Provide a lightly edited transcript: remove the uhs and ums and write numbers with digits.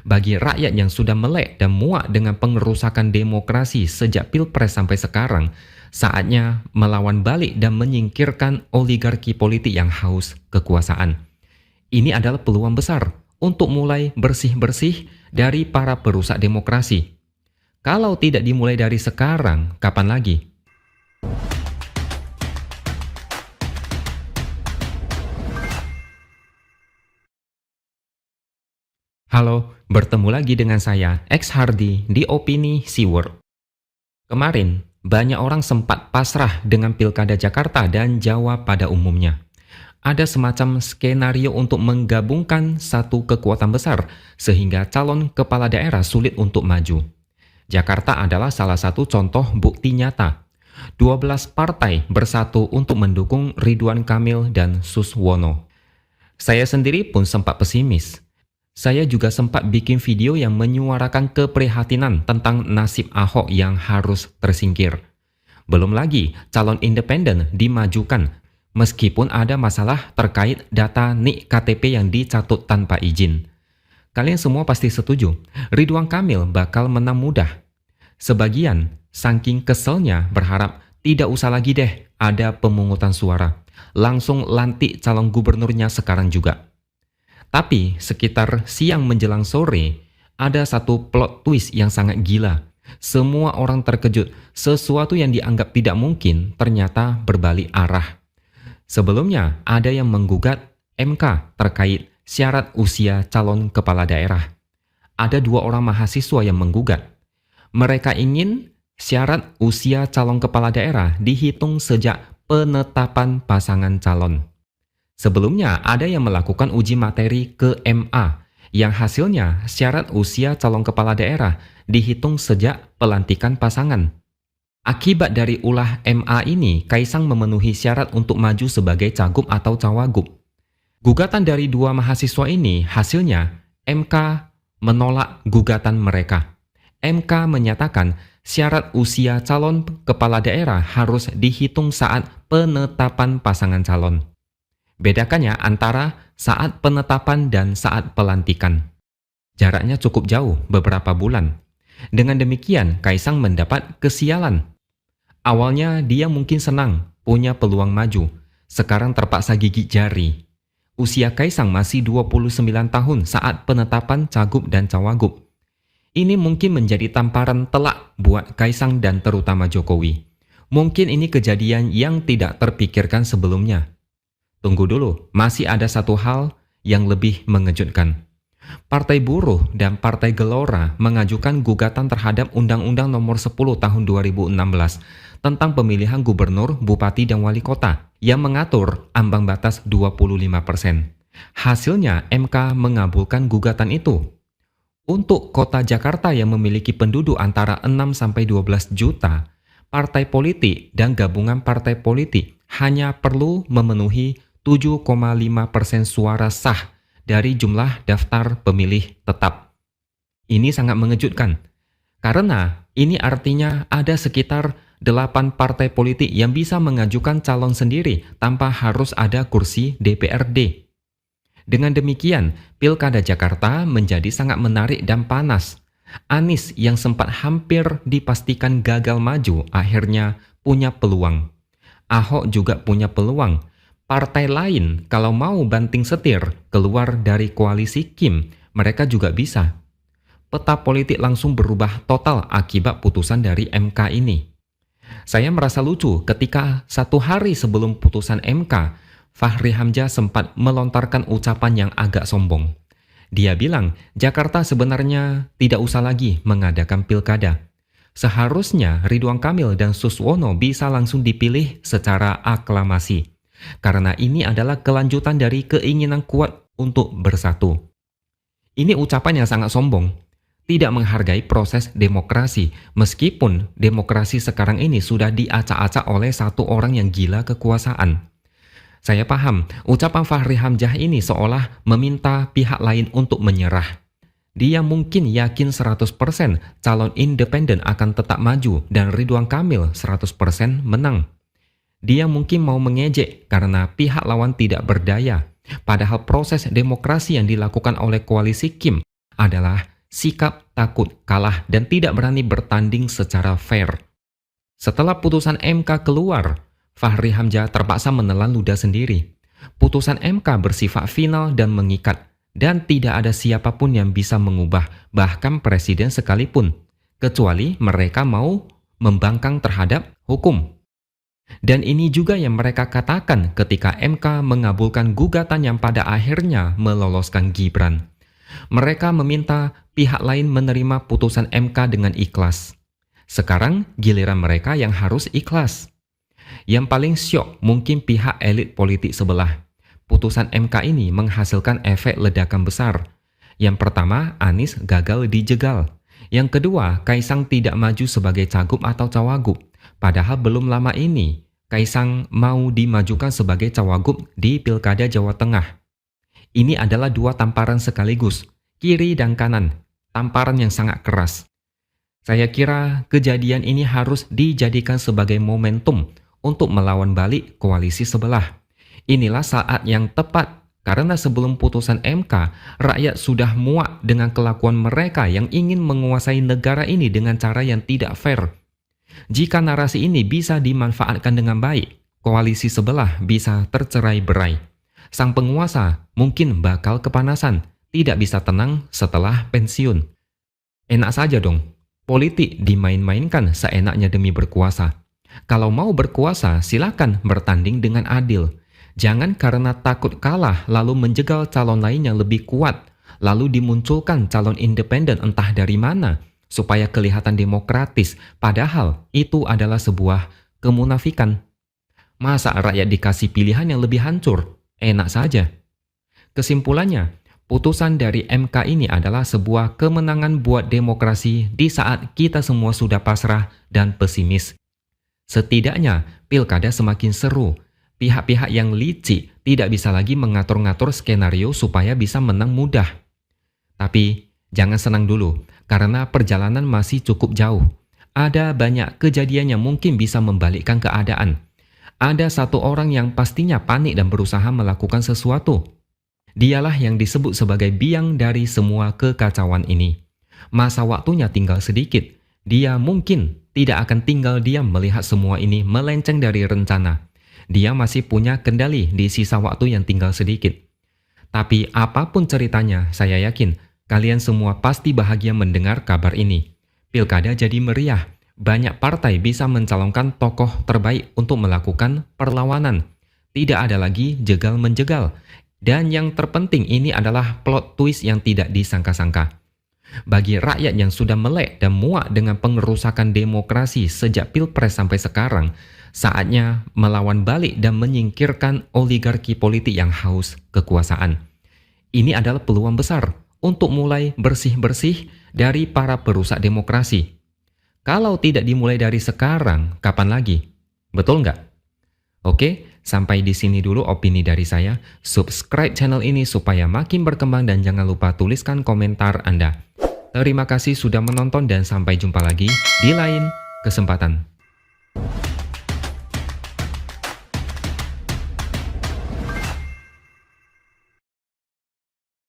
Bagi rakyat yang sudah melek dan muak dengan pengerusakan demokrasi sejak Pilpres sampai sekarang, saatnya melawan balik dan menyingkirkan oligarki politik yang haus kekuasaan. Ini adalah peluang besar untuk mulai bersih-bersih dari para perusak demokrasi. Kalau tidak dimulai dari sekarang, kapan lagi? Halo, bertemu lagi dengan saya, X Hardy, di Opini Seaworld. Kemarin, banyak orang sempat pasrah dengan Pilkada Jakarta dan Jawa pada umumnya. Ada semacam skenario untuk menggabungkan satu kekuatan besar, sehingga calon kepala daerah sulit untuk maju. Jakarta adalah salah satu contoh bukti nyata. 12 partai bersatu untuk mendukung Ridwan Kamil dan Suswono. Saya sendiri pun sempat pesimis. Saya juga sempat bikin video yang menyuarakan keprihatinan tentang nasib Ahok yang harus tersingkir. Belum lagi calon independen dimajukan, meskipun ada masalah terkait data NIK KTP yang dicatut tanpa izin. Kalian semua pasti setuju, Ridwan Kamil bakal menang mudah. Sebagian, saking keselnya berharap tidak usah lagi deh ada pemungutan suara. Langsung lantik calon gubernurnya sekarang juga. Tapi sekitar siang menjelang sore, ada satu plot twist yang sangat gila. Semua orang terkejut, sesuatu yang dianggap tidak mungkin ternyata berbalik arah. Sebelumnya, ada yang menggugat MK terkait syarat usia calon kepala daerah. Ada 2 orang mahasiswa yang menggugat. Mereka ingin syarat usia calon kepala daerah dihitung sejak penetapan pasangan calon. Sebelumnya ada yang melakukan uji materi ke MA, yang hasilnya syarat usia calon kepala daerah dihitung sejak pelantikan pasangan. Akibat dari ulah MA ini, Kaisang memenuhi syarat untuk maju sebagai cagup atau cawagup. Gugatan dari 2 mahasiswa ini hasilnya MK menolak gugatan mereka. MK menyatakan syarat usia calon kepala daerah harus dihitung saat penetapan pasangan calon. Bedakannya antara saat penetapan dan saat pelantikan. Jaraknya cukup jauh, beberapa bulan. Dengan demikian, Kaisang mendapat kesialan. Awalnya dia mungkin senang, punya peluang maju. Sekarang terpaksa gigit jari. Usia Kaisang masih 29 tahun saat penetapan cagup dan cawagup. Ini mungkin menjadi tamparan telak buat Kaisang dan terutama Jokowi. Mungkin ini kejadian yang tidak terpikirkan sebelumnya. Tunggu dulu, masih ada satu hal yang lebih mengejutkan. Partai Buruh dan Partai Gelora mengajukan gugatan terhadap Undang-Undang Nomor 10 Tahun 2016 tentang pemilihan gubernur, bupati, dan wali kota yang mengatur ambang batas 25%. Hasilnya MK mengabulkan gugatan itu. Untuk kota Jakarta yang memiliki penduduk antara 6-12 juta, partai politik dan gabungan partai politik hanya perlu memenuhi 7,5% suara sah dari jumlah daftar pemilih tetap. Ini sangat mengejutkan, karena ini artinya ada sekitar 8 partai politik yang bisa mengajukan calon sendiri tanpa harus ada kursi DPRD. Dengan demikian, Pilkada Jakarta menjadi sangat menarik dan panas. Anies yang sempat hampir dipastikan gagal maju akhirnya punya peluang. Ahok juga punya peluang. Partai lain kalau mau banting setir keluar dari koalisi Kim, mereka juga bisa. Peta politik langsung berubah total akibat putusan dari MK ini. Saya merasa lucu ketika 1 hari sebelum putusan MK, Fachri Hamzah sempat melontarkan ucapan yang agak sombong. Dia bilang Jakarta sebenarnya tidak usah lagi mengadakan pilkada. Seharusnya Ridwan Kamil dan Suswono bisa langsung dipilih secara aklamasi. Karena ini adalah kelanjutan dari keinginan kuat untuk bersatu. Ini ucapan yang sangat sombong, tidak menghargai proses demokrasi, meskipun demokrasi sekarang ini sudah diacak-acak oleh satu orang yang gila kekuasaan. Saya paham, ucapan Fachri Hamzah ini seolah meminta pihak lain untuk menyerah. Dia mungkin yakin 100% calon independen akan tetap maju dan Ridwan Kamil 100% menang. Dia mungkin mau mengejek karena pihak lawan tidak berdaya. Padahal proses demokrasi yang dilakukan oleh koalisi Kim adalah sikap takut kalah dan tidak berani bertanding secara fair. Setelah putusan MK keluar, Fahri Hamzah terpaksa menelan ludah sendiri. Putusan MK bersifat final dan mengikat, dan tidak ada siapapun yang bisa mengubah, bahkan presiden sekalipun, kecuali mereka mau membangkang terhadap hukum. Dan ini juga yang mereka katakan ketika MK mengabulkan gugatan yang pada akhirnya meloloskan Gibran. Mereka meminta pihak lain menerima putusan MK dengan ikhlas. Sekarang giliran mereka yang harus ikhlas. Yang paling syok mungkin pihak elit politik sebelah. Putusan MK ini menghasilkan efek ledakan besar. Yang pertama, Anies gagal dijegal. Yang kedua, Kaisang tidak maju sebagai cagup atau cawagup. Padahal belum lama ini, Kaisang mau dimajukan sebagai cawagup di Pilkada Jawa Tengah. Ini adalah dua tamparan sekaligus, kiri dan kanan, tamparan yang sangat keras. Saya kira kejadian ini harus dijadikan sebagai momentum untuk melawan balik koalisi sebelah. Inilah saat yang tepat, karena sebelum putusan MK, rakyat sudah muak dengan kelakuan mereka yang ingin menguasai negara ini dengan cara yang tidak fair. Jika narasi ini bisa dimanfaatkan dengan baik, koalisi sebelah bisa tercerai-berai. Sang penguasa mungkin bakal kepanasan, tidak bisa tenang setelah pensiun. Enak saja dong, politik dimain-mainkan seenaknya demi berkuasa. Kalau mau berkuasa, silakan bertanding dengan adil. Jangan karena takut kalah lalu menjegal calon lain yang lebih kuat, lalu dimunculkan calon independen entah dari mana, supaya kelihatan demokratis, padahal itu adalah sebuah kemunafikan. Masa rakyat dikasih pilihan yang lebih hancur? Enak saja. Kesimpulannya, putusan dari MK ini adalah sebuah kemenangan buat demokrasi di saat kita semua sudah pasrah dan pesimis. Setidaknya, pilkada semakin seru. Pihak-pihak yang licik tidak bisa lagi mengatur-ngatur skenario supaya bisa menang mudah. Tapi, jangan senang dulu, karena perjalanan masih cukup jauh. Ada banyak kejadian yang mungkin bisa membalikkan keadaan. Ada satu orang yang pastinya panik dan berusaha melakukan sesuatu. Dialah yang disebut sebagai biang dari semua kekacauan ini. Masa waktunya tinggal sedikit. Dia mungkin tidak akan tinggal diam melihat semua ini melenceng dari rencana. Dia masih punya kendali di sisa waktu yang tinggal sedikit. Tapi apapun ceritanya, saya yakin kalian semua pasti bahagia mendengar kabar ini. Pilkada jadi meriah. Banyak partai bisa mencalonkan tokoh terbaik untuk melakukan perlawanan. Tidak ada lagi jegal-menjegal. Dan yang terpenting ini adalah plot twist yang tidak disangka-sangka. Bagi rakyat yang sudah melek dan muak dengan pengerusakan demokrasi sejak Pilpres sampai sekarang, saatnya melawan balik dan menyingkirkan oligarki politik yang haus kekuasaan. Ini adalah peluang besar untuk mulai bersih-bersih dari para perusak demokrasi. Kalau tidak dimulai dari sekarang, kapan lagi? Betul nggak? Oke, sampai di sini dulu opini dari saya. Subscribe channel ini supaya makin berkembang dan jangan lupa tuliskan komentar Anda. Terima kasih sudah menonton dan sampai jumpa lagi di lain kesempatan.